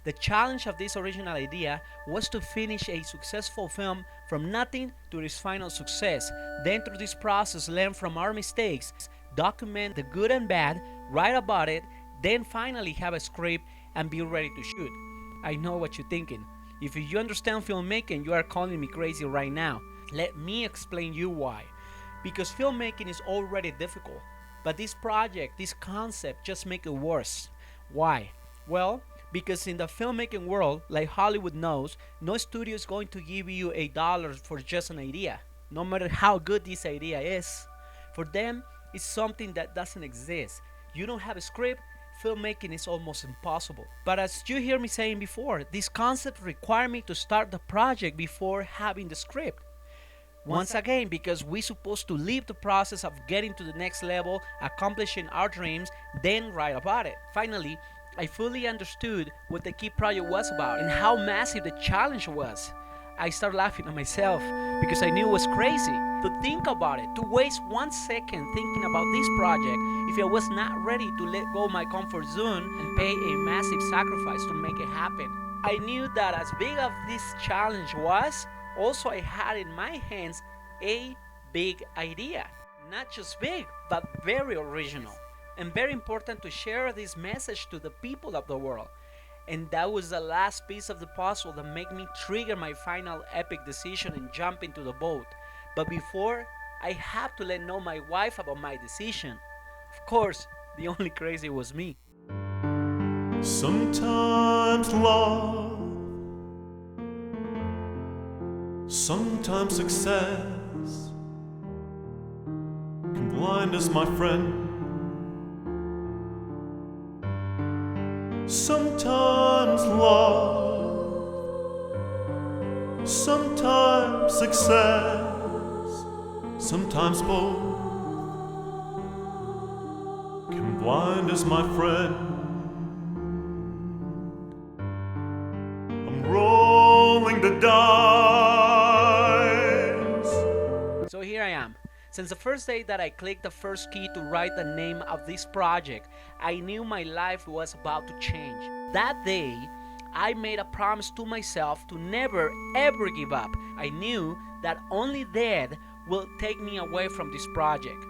The challenge of this original idea was to finish a successful film from nothing to its final success. Then, through this process, learn from our mistakes, document the good and bad, write about it, then finally have a script and be ready to shoot. I know what you're thinking. If you understand filmmaking, you are calling me crazy right now. Let me explain you why. Because filmmaking is already difficult, but this project, this concept just make it worse. Why? Well, because in the filmmaking world, like Hollywood knows, no studio is going to give you $1 for just an idea, no matter how good this idea is. For them, it's something that doesn't exist. You don't have a script, filmmaking is almost impossible. But as you hear me saying before, this concept required me to start the project before having the script. Once again, because we're supposed to live the process of getting to the next level, accomplishing our dreams, then write about it. Finally, I fully understood what the key project was about and how massive the challenge was. I started laughing at myself because I knew it was crazy to think about it, to waste 1 second thinking about this project if I was not ready to let go of my comfort zone and pay a massive sacrifice to make it happen. I knew that as big as this challenge was, also I had in my hands a big idea. Not just big, but very original. And very important to share this message to the people of the world. And that was the last piece of the puzzle that made me trigger my final epic decision and jump into the boat. But before, I had to let know my wife about my decision. Of course, the only crazy was me. Sometimes love, sometimes success can blind us, my friend. Sometimes love, sometimes success, sometimes both can blind us, my friend. I'm rolling the dice. So here I am. Since the first day that I clicked the first key to write the name of this project, I knew my life was about to change. That day, I made a promise to myself to never ever give up. I knew that only death will take me away from this project.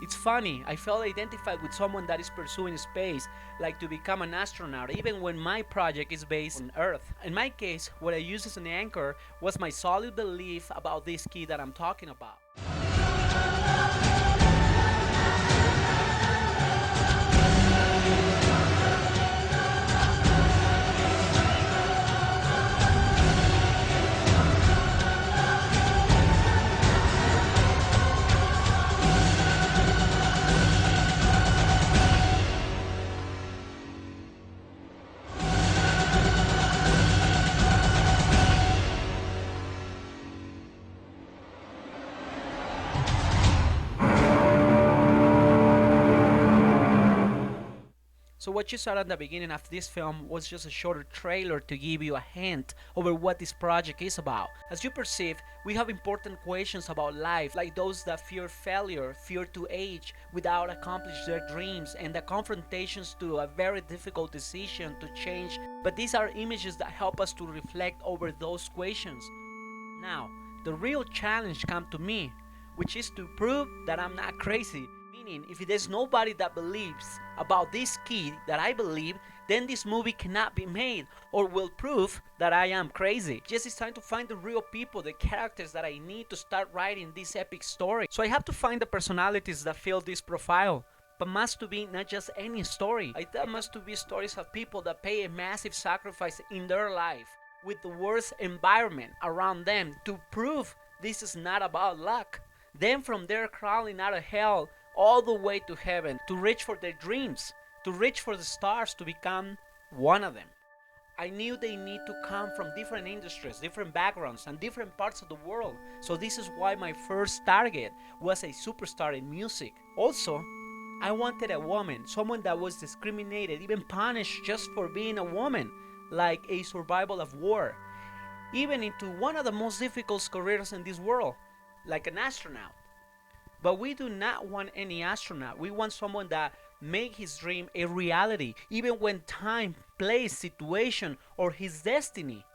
It's funny, I felt identified with someone that is pursuing space, like to become an astronaut, even when my project is based on Earth. In my case, what I used as an anchor was my solid belief about this key that I'm talking about. So what you saw at the beginning of this film was just a shorter trailer to give you a hint over what this project is about. As you perceive, we have important questions about life, like those that fear failure, fear to age without accomplishing their dreams, and the confrontations to a very difficult decision to change. But these are images that help us to reflect over those questions. Now, the real challenge comes to me, which is to prove that I'm not crazy. Meaning, if there's nobody that believes about this key that I believe, then this movie cannot be made or will prove that I am crazy. Just it's time to find the real people, the characters that I need to start writing this epic story. So I have to find the personalities that fill this profile. But must to be not just any story. That must to be stories of people that pay a massive sacrifice in their life with the worst environment around them to prove this is not about luck. Then from there crawling out of hell all the way to heaven to reach for their dreams, to reach for the stars, to become one of them. I knew they need to come from different industries, different backgrounds, and different parts of the world. So this is why my first target was a superstar in music. Also, I wanted a woman, someone that was discriminated, even punished just for being a woman, like a survival of war, even into one of the most difficult careers in this world, like an astronaut. But we do not want any astronaut. We want someone that make his dream a reality, even when time, place, situation, or his destiny.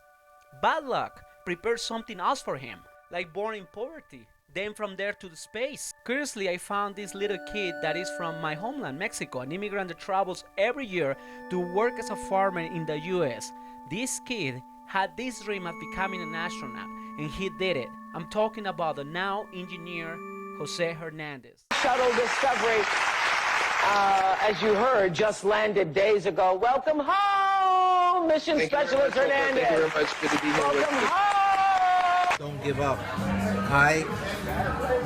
Bad luck prepares something else for him, like born in poverty. Then from there to the space. Curiously, I found this little kid that is from my homeland, Mexico, an immigrant that travels every year to work as a farmer in the US. This kid had this dream of becoming an astronaut, and he did it. I'm talking about the now engineer Jose Hernandez. Shuttle Discovery, as you heard, just landed days ago. Welcome home, Mission Specialist Hernandez. Thank you very much. Good to be here with Welcome you. home. Don't give up. I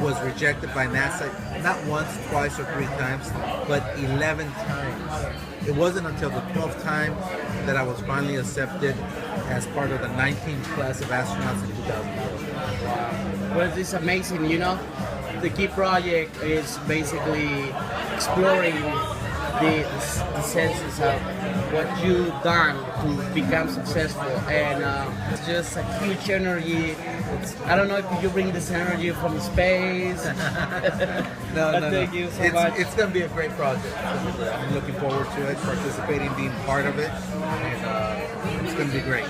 was rejected by NASA not once, twice, or 3 times, but 11 times. It wasn't until the 12th time that I was finally accepted as part of the 19th class of astronauts in 2004. Well, it's amazing, you know. The key project is basically exploring the senses of what you've done to become successful, and it's just a huge energy. I don't know if you bring this energy from space. No. Thank you so much. It's going to be a great project. I'm looking forward to it, participating, being part of it, and it's going to be great.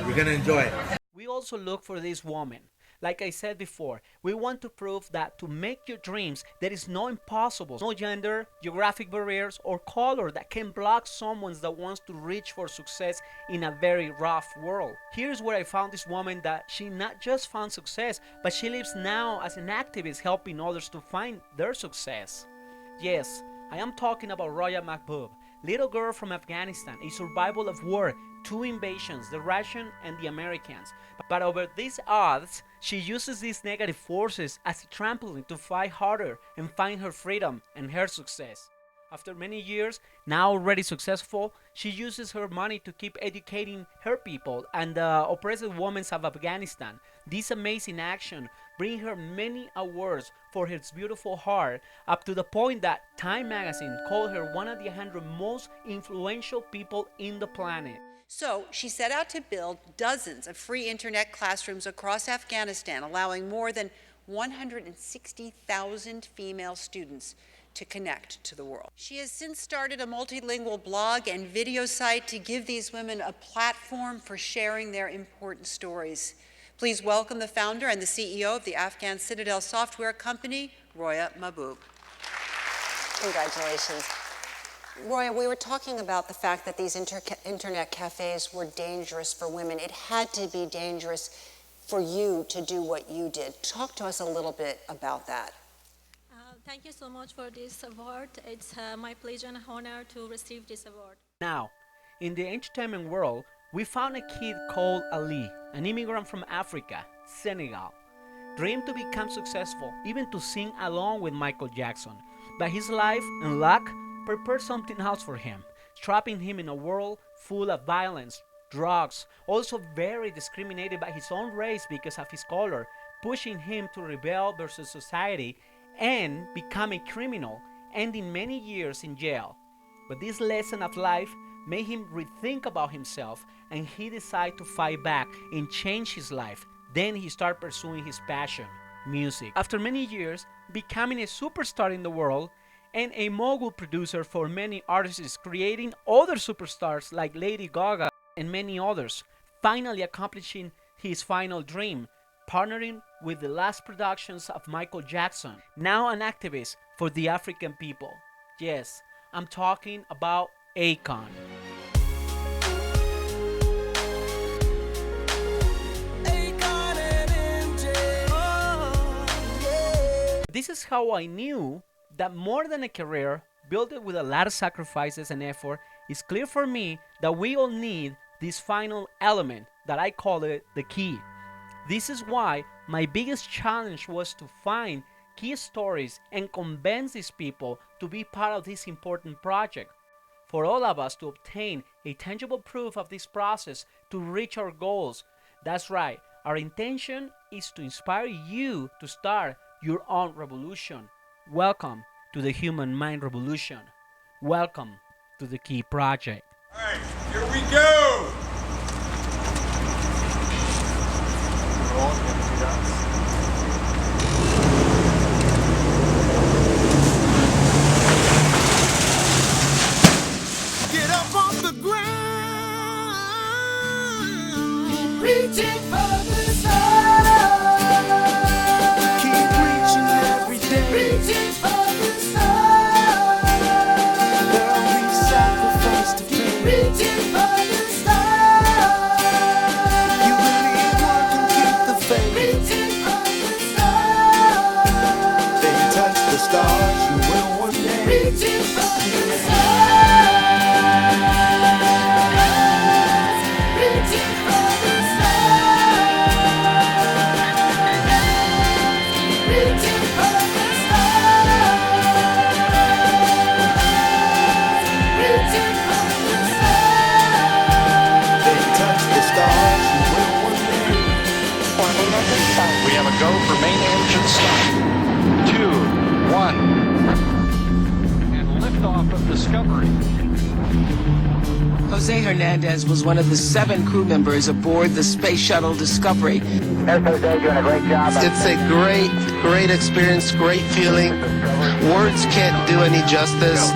We're going to enjoy it. We also look for this woman. Like I said before, we want to prove that to make your dreams, there is no impossible, no gender, geographic barriers, or color that can block someone that wants to reach for success in a very rough world. Here's where I found this woman that she not just found success, but she lives now as an activist helping others to find their success. Yes, I am talking about Roya Mahbub, little girl from Afghanistan, a survival of war, 2 invasions, the Russian and the Americans. But over these odds, she uses these negative forces as a trampoline to fight harder and find her freedom and her success. After many years, now already successful, she uses her money to keep educating her people and the oppressed women of Afghanistan. This amazing action brings her many awards for her beautiful heart, up to the point that Time magazine called her one of the 100 most influential people in the planet. So she set out to build dozens of free internet classrooms across Afghanistan, allowing more than 160,000 female students to connect to the world. She has since started a multilingual blog and video site to give these women a platform for sharing their important stories. Please welcome the founder and the CEO of the Afghan Citadel Software Company, Roya Mahbub. Congratulations. Roya, we were talking about the fact that these internet cafes were dangerous for women. It had to be dangerous for you to do what you did. Talk to us a little bit about that. Thank you so much for this award. It's my pleasure and honor to receive this award. Now, in the entertainment world, we found a kid called Ali, an immigrant from Africa, Senegal. Dreamed to become successful, even to sing along with Michael Jackson. But his life and luck prepared something else for him, trapping him in a world full of violence, drugs, also very discriminated by his own race because of his color, pushing him to rebel versus society and become a criminal, ending many years in jail. But this lesson of life made him rethink about himself, and he decided to fight back and change his life. Then he started pursuing his passion, music. After many years, becoming a superstar in the world, and a mogul producer for many artists, creating other superstars like Lady Gaga and many others, finally accomplishing his final dream, partnering with the last productions of Michael Jackson, now an activist for the African people. Yes, I'm talking about Akon. This is how I knew that more than a career, built it with a lot of sacrifices and effort, it's clear for me that we all need this final element that I call it the key. This is why my biggest challenge was to find key stories and convince these people to be part of this important project. For all of us to obtain a tangible proof of this process to reach our goals. That's right, our intention is to inspire you to start your own revolution. Welcome to the Human Mind Revolution. Welcome to the Key Project. All right, here we go. Reaching for the stars. Keep reaching every day. Reaching for the stars. There'll be sacrifice to pay. Reaching for the stars. You believe one can keep the faith. Reaching for the stars. Then touch the stars, you will one day. Reaching for the stars. Reaching for the stars. Reaching for the stars. Reaching for the stars. Then touch the stars, you will one day. We have a go for main engine start. 2, 1. And liftoff of Discovery. Jose Hernandez was one of the 7 crew members aboard the Space Shuttle Discovery. It's a great experience, great feeling. Words can't do any justice.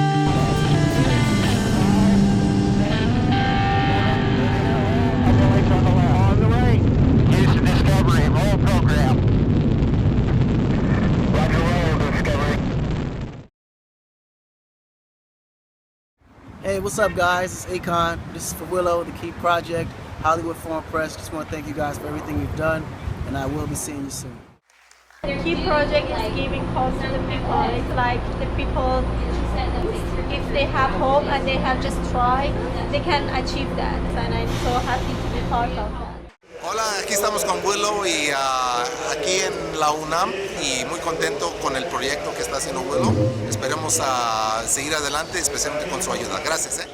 On the way. Houston Discovery, roll program. Roger, roll Discovery. Hey, what's up, guys? It's Akon. This is for Willow, the Key Project, Hollywood Foreign Press. Just want to thank you guys for everything you've done, and I will be seeing you soon. The Key Project is giving hope to the people. It's like the people, if they have hope and they have just tried, they can achieve that. And I'm so happy to be part of that. Hola, aquí estamos con Willow y aquí en la UNAM y muy contento con el proyecto que está haciendo Willow. Esperemos a seguir adelante, especialmente con su ayuda. Gracias.